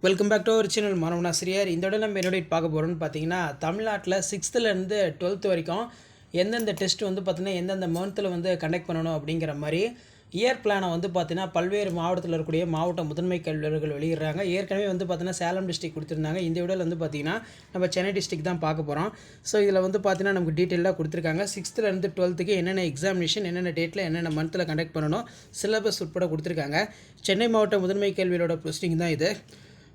Welcome back to our channel மாணவனாசிரியர். இந்த விட நம்ம என்னோட பார்க்க போகிறோம்னு பார்த்தீங்கன்னா, தமிழ்நாட்டில் 6th to 12th வரைக்கும் எந்தெந்த டெஸ்ட் வந்து பார்த்தீங்கன்னா எந்தெந்த மந்த்தில் வந்து கண்டக்ட் பண்ணணும் அப்படிங்கிற மாதிரி இயர் பிளானை வந்து பார்த்தீங்கன்னா பல்வேறு மாவட்டத்தில் இருக்கக்கூடிய மாவட்ட முதன்மை கல்வியாளர்கள் வெளியிடுறாங்க. ஏற்கனவே வந்து பார்த்தீங்கன்னா சேலம் டிஸ்ட்ரிக்ட் கொடுத்துருந்தாங்க. இந்த விடல் வந்து பார்த்தீங்கன்னா நம்ம சென்னை டிஸ்ட்ரிக்ட் தான் பார்க்க போகிறோம். ஸோ இதில் வந்து பார்த்தீங்கன்னா நமக்கு டீட்டெயிலாக கொடுத்துருக்காங்க. 6th to 12th என்னென்ன எக்ஸாமினேஷன் என்னென்ன டேட்டில் என்னென்ன மந்த்தில் கண்டக்ட் பண்ணணும், சிலபஸ் உட்பட கொடுத்துருக்காங்க. சென்னை மாவட்ட முதன்மை கல்வியோட போஸ்டிங் தான் இது.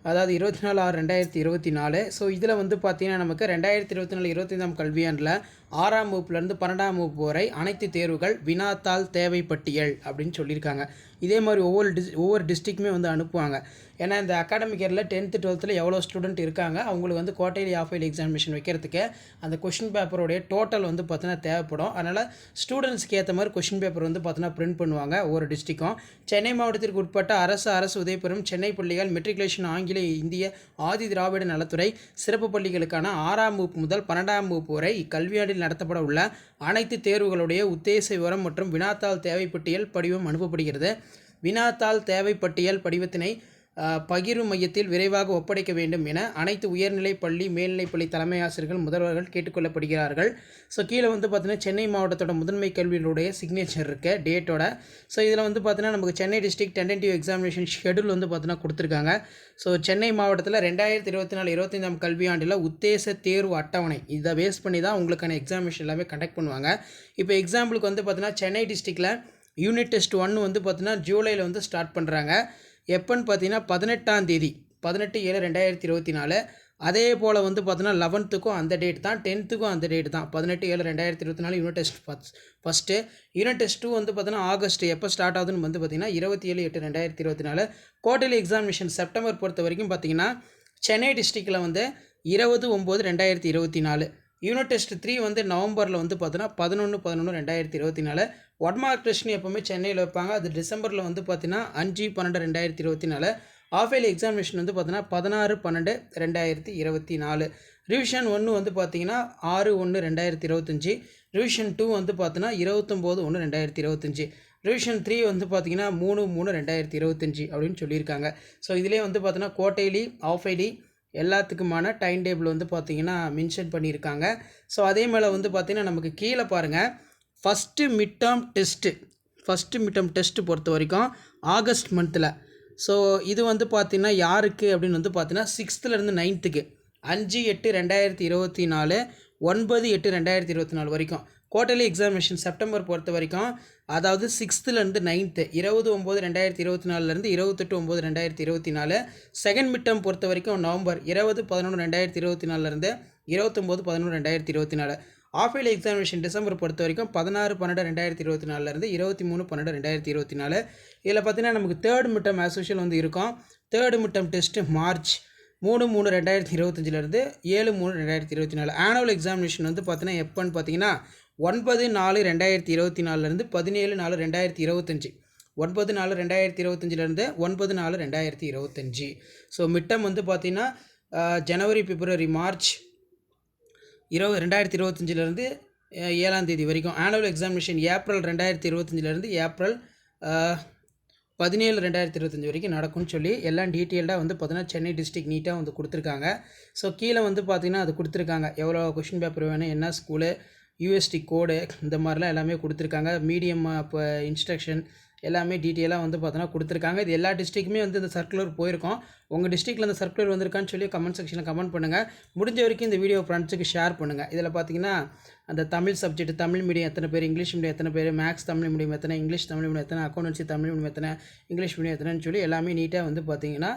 அதாவது 24/6/2024. ஸோ இதில் வந்து பார்த்தீங்கன்னா நமக்கு 2024-25 கல்வியாண்டில் 6ஆம் வகுப்புலேருந்து 12ஆம் வகுப்பு வரை அனைத்து தேர்வுகள் வினாத்தாள் தேவை பட்டியல் அப்படின்னு சொல்லியிருக்காங்க. இதே மாதிரி ஒவ்வொரு டிஸ்ட்ரிக்ட்டுமே வந்து அனுப்புவாங்க. ஏன்னா இந்த அகாடமிக் இயரில் 10th 12th எவ்வளோ ஸ்டூடெண்ட் இருக்காங்க, அவங்களுக்கு வந்து குவார்டர்லி ஆஃப் இயர்லி எக்ஸாமினேஷன் வைக்கிறதுக்கு அந்த கொஷின் பேப்பரோடைய டோட்டல் வந்து பார்த்தீங்கன்னா தேவைப்படும். அதனால் ஸ்டூடெண்ட்ஸ்க்கு ஏற்ற மாதிரி கொஷின் பேப்பர் வந்து பார்த்தீங்கன்னா பிரிண்ட் பண்ணுவாங்க ஒவ்வொரு டிஸ்ட்ரிக்கும். சென்னை மாவட்டத்திற்கு உட்பட்ட அரசு உதவி பெறும் சென்னை பள்ளிகள், மெட்ரிகுலேஷன், ஆங்கில, இந்திய, ஆதி திராவிட நலத்துறை சிறப்பு பள்ளிகளுக்கான 6ஆம் வகுப்பு முதல் 12ஆம் வகுப்பு வரை இக்கல்வியாண்டில் நடத்தப்பட உள்ள அனைத்து தேர்வுகளுடைய உத்தேச விவரம் மற்றும் வினாத்தாள் தேவைப்பட்டியல் படிவம் அனுப்பப்படுகிறது. வினாத்தாள் தேவைப்பட்டியல் படிவத்தினை பகிரும் மையத்தில் விரைவாக ஒப்படைக்க வேண்டும் என அனைத்து உயர்நிலை பள்ளி, மேல்நிலைப்பள்ளி தலைமை ஆசிரியர்கள், முதல்வர்கள் கேட்டுக்கொள்ளப்படுகிறார்கள். ஸோ கீழே வந்து பார்த்தீங்கன்னா சென்னை மாவட்டத்தோட முதன்மை கல்வியினுடைய சிக்னேச்சர் இருக்க டேட்டோட. ஸோ இதில் வந்து பார்த்தீங்கன்னா நமக்கு Chennai district tentative examination schedule வந்து பார்த்தீங்கன்னா கொடுத்துருக்காங்க. ஸோ சென்னை மாவட்டத்தில் 2024-25 கல்வியாண்டில் உத்தேச தேர்வு அட்டவணை இதை பேஸ் பண்ணி தான் உங்களுக்கான எக்ஸாமினேஷன் எல்லாமே கண்டக்ட் பண்ணுவாங்க. இப்போ எக்ஸாம்பிளுக்கு வந்து பார்த்தீங்கன்னா சென்னை டிஸ்ட்ரிக்டில் யூனிட் டெஸ்ட் 1 வந்து பார்த்தீங்கன்னா ஜூலையில் வந்து ஸ்டார்ட் பண்ணுறாங்க. எப்போன்னு பார்த்தீங்கன்னா 18ஆம் தேதி 18/7/2024. அதே போல் வந்து பார்த்தீங்கன்னா 11th அந்த டேட் தான், 10th அந்த டேட் தான். 18/7/2024 unit test first. Unit test 2 வந்து பார்த்தீங்கன்னா ஆகஸ்ட் எப்போ ஸ்டார்ட் ஆகுதுன்னு வந்து பார்த்தீங்கன்னா 27/8/2024. குவார்டர்லி எக்ஸாமினேஷன் செப்டம்பர் பொறுத்த வரைக்கும் பார்த்தீங்கன்னா சென்னை டிஸ்ட்ரிக்டில் வந்து 20/9/2024. யூனிட் டெஸ்ட் 3 வந்து நவம்பரில் வந்து பார்த்தீங்கன்னா 11/11/2024. 1 மார்க் டெஸ்ட்னு எப்போவுமே சென்னையில் வைப்பாங்க. அது டிசம்பரில் வந்து பார்த்தீங்கன்னா 5/12/2024. ஆஃப் இயர்லி எக்ஸாமினேஷன் வந்து பார்த்தீங்கன்னா 16/12/2024. ரிவிஷன் 1 வந்து பார்த்தீங்கன்னா 6/1/2025. ரிவிஷன் 2 வந்து பார்த்தீங்கன்னா 29/1/2025. ரிவிஷன் 3 வந்து பார்த்தீங்கன்னா 3/3/2025 அப்படின்னு சொல்லியிருக்காங்க. ஸோ இதிலே வந்து பார்த்தீங்கன்னா குவார்டர்லி, ஆஃப் இயர்லி எல்லாத்துக்குமான டைம் டேபிள் வந்து பார்த்திங்கன்னா மென்ஷன் பண்ணியிருக்காங்க. ஸோ அதே மேலே வந்து பார்த்திங்கன்னா நமக்கு கீழே பாருங்கள், ஃபஸ்ட்டு மிட் டேர்ம் டெஸ்ட்டு பொறுத்த வரைக்கும் ஆகஸ்ட் மந்தில். ஸோ இது வந்து பார்த்திங்கன்னா யாருக்கு அப்படின்னு வந்து பார்த்தீங்கன்னா 6th-லேருந்து 9th 5/8/2024, 9/8/2024 வரைக்கும். குவார்டர்லி எக்ஸாமினேஷன் செப்டம்பர் பொறுத்த வரைக்கும், அதாவது 6th-லேருந்து 9th 20/9/2024 28/9/2024. செகண்ட் மிட் டேர்ம் பொறுத்த வரைக்கும் November 20/11/2024 29/11/2024. Half yearly examination December பொறுத்த வரைக்கும் 16/12/2024 23/12/2024. இதில் பார்த்தீங்கன்னா நமக்கு third mid term as usual வந்து இருக்கும். Third mid term test March 3/3/2025 7/3/2024. Annual examination வந்து பார்த்தீங்கன்னா எப்போன்னு பார்த்தீங்கன்னா 9/4/2024 17/4/2025. 9/4/2025 9/4/2025. ஸோ மிட் டேர்ம் வந்து பார்த்தீங்கன்னா ஜனவரி, பிப்ரவரி, மார்ச் 2025 7ஆம் தேதி வரைக்கும். ஆனுவல் எக்ஸாமினேஷன் ஏப்ரல் 2025 ஏப்ரல் 17/2025 வரைக்கும் நடக்கும்னு சொல்லி எல்லாம் டீட்டெயில்டாக வந்து பார்த்தீங்கன்னா சென்னை டிஸ்ட்ரிக்ட் நீட்டாக வந்து கொடுத்துருக்காங்க. ஸோ கீழே வந்து பார்த்திங்கன்னா அது கொடுத்துருக்காங்க, எவ்வளோ கொஷின் பேப்பர் வேணும், என்ன ஸ்கூலு, யூஎஸ்டி கோடு, இந்த மாதிரிலாம் எல்லாமே கொடுத்துருக்காங்க. மீடியம் இப்போ இன்ஸ்ட்ரக்ஷன் எல்லாமே டீட்டெயிலாக வந்து பார்த்தோன்னா கொடுத்துருக்காங்க. இது எல்லா டிஸ்ட்ரிக்குமே வந்து இந்த சர்க்குலர் போயிருக்கோம். உங்கள் டிஸ்ட்ரிக்டில் இந்த சர்க்குலர் வந்திருக்கான்னு சொல்லி கமெண்ட் செக்ஷனில் கமெண்ட் பண்ணுங்கள். முடிஞ்ச வரைக்கும் இந்த வீடியோ ஃப்ரெண்ட்ஸுக்கு ஷேர் பண்ணுங்கள். இதில் பார்த்தீங்கன்னா அந்த தமிழ் சப்ஜெக்ட், தமிழ் மீடியம் எத்தனை பேர், இங்கிலீஷ் மீடியம் எத்தனை பேர், மேக்ஸ் தமிழ் மீடியம் எத்தனை, இங்கிலீஷ் தமிழ் மீடியம் எத்தனை, அக்கௌண்டன்சி தமிழ் மீடியம் எத்தனை, இங்கிலீஷ் மீடியம் எத்தனைன்னு சொல்லி எல்லாமே நீட்டாக வந்து பார்த்திங்கன்னா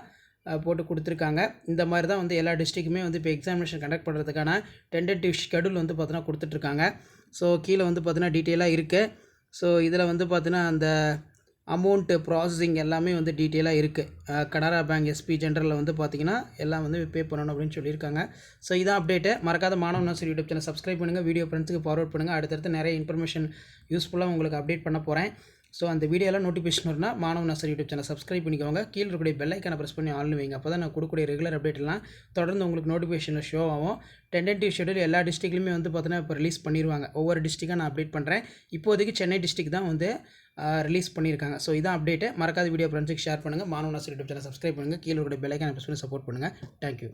போட்டு கொடுத்துருக்காங்க. இந்த மாதிரி தான் வந்து எல்லா டிஸ்ட்ரிக்குமே வந்து இப்போ எக்ஸாமினேஷன் கண்டக்ட் பண்ணுறதுக்கான டென்டேட்டிவ் ஷெடியூல் வந்து பார்த்தீங்கன்னா கொடுத்துட்ருக்காங்க. ஸோ கீழே வந்து பார்த்தீங்கன்னா டீட்டெயிலாக இருக்குது. ஸோ இதில் வந்து பார்த்தீங்கன்னா அந்த அமௌண்ட்டு ப்ராசஸிங் எல்லாமே வந்து டீட்டெயிலாக இருக்குது. கனரா பேங்க், எஸ்பி ஜென்ரலில் வந்து பார்த்திங்கன்னா எல்லாம் வந்து பே பண்ணணும் அப்படின்னு சொல்லியிருக்காங்க. ஸோ இதான் அப்டேட்டு. மறக்காத மாணவனாசிரியர் யூடியூப் சேனல் சப்ஸ்கிரைப் பண்ணுங்கள், வீடியோ ஃப்ரெண்ட்ஸுக்கு ஃபார்வர்ட் பண்ணுங்கள். அடுத்தடுத்து நிறைய இன்ஃபர்மேஷன் யூஸ்ஃபுல்லாக உங்களுக்கு அப்டேட் பண்ண போகிறேன். ஸோ அந்த வீடியோலாம் நோட்டிஃபிகேஷன் வரும்னா மாணவ நாசர் யூடியூப் சேனல் சப்ஸ்கிரைப் பண்ணிக்கோங்க. கீழே இருக்கக்கூடிய பெல் ஐக்கானை ப்ரெஸ் பண்ணி ஆல்னு வைங்க. அப்போ தான் நான் கொடுக்கக்கூடிய ரெகுலர் அப்டேட்லாம் தொடர்ந்து உங்களுக்கு நோட்டிஃபிகேஷனில் ஷோ ஆகும். டென்டேட்டிவ் ஷெடியூல் எல்லா டிஸ்ட்ரிக்ட்லையுமே வந்து பார்த்தீங்கன்னா இப்போ ரிலீஸ் பண்ணிடுவாங்க. ஒவ்வொரு டிஸ்ட்ரிக்டாக நான் அப்டேட் பண்ணுறேன். இப்போதைக்கு சென்னை டிஸ்ட்ரிக்ட் தான் வந்து ரிலீஸ் பண்ணியிருக்காங்க. ஸோ இதான் அப்டேட்டு. மறக்காத வீடியோ ஃப்ரெண்ட்ஸுக்கு ஷேர் பண்ணுங்கள். மாணவ நாசர் யூடியூப் சேனல் சப்ஸ்கிரைப் பண்ணுங்கள். கீழே இருக்கக்கூடிய பெல் ஐக்கானை ப்ரெஸ் பண்ணி சப்போர்ட் பண்ணுங்கள். தேங்க்யூ.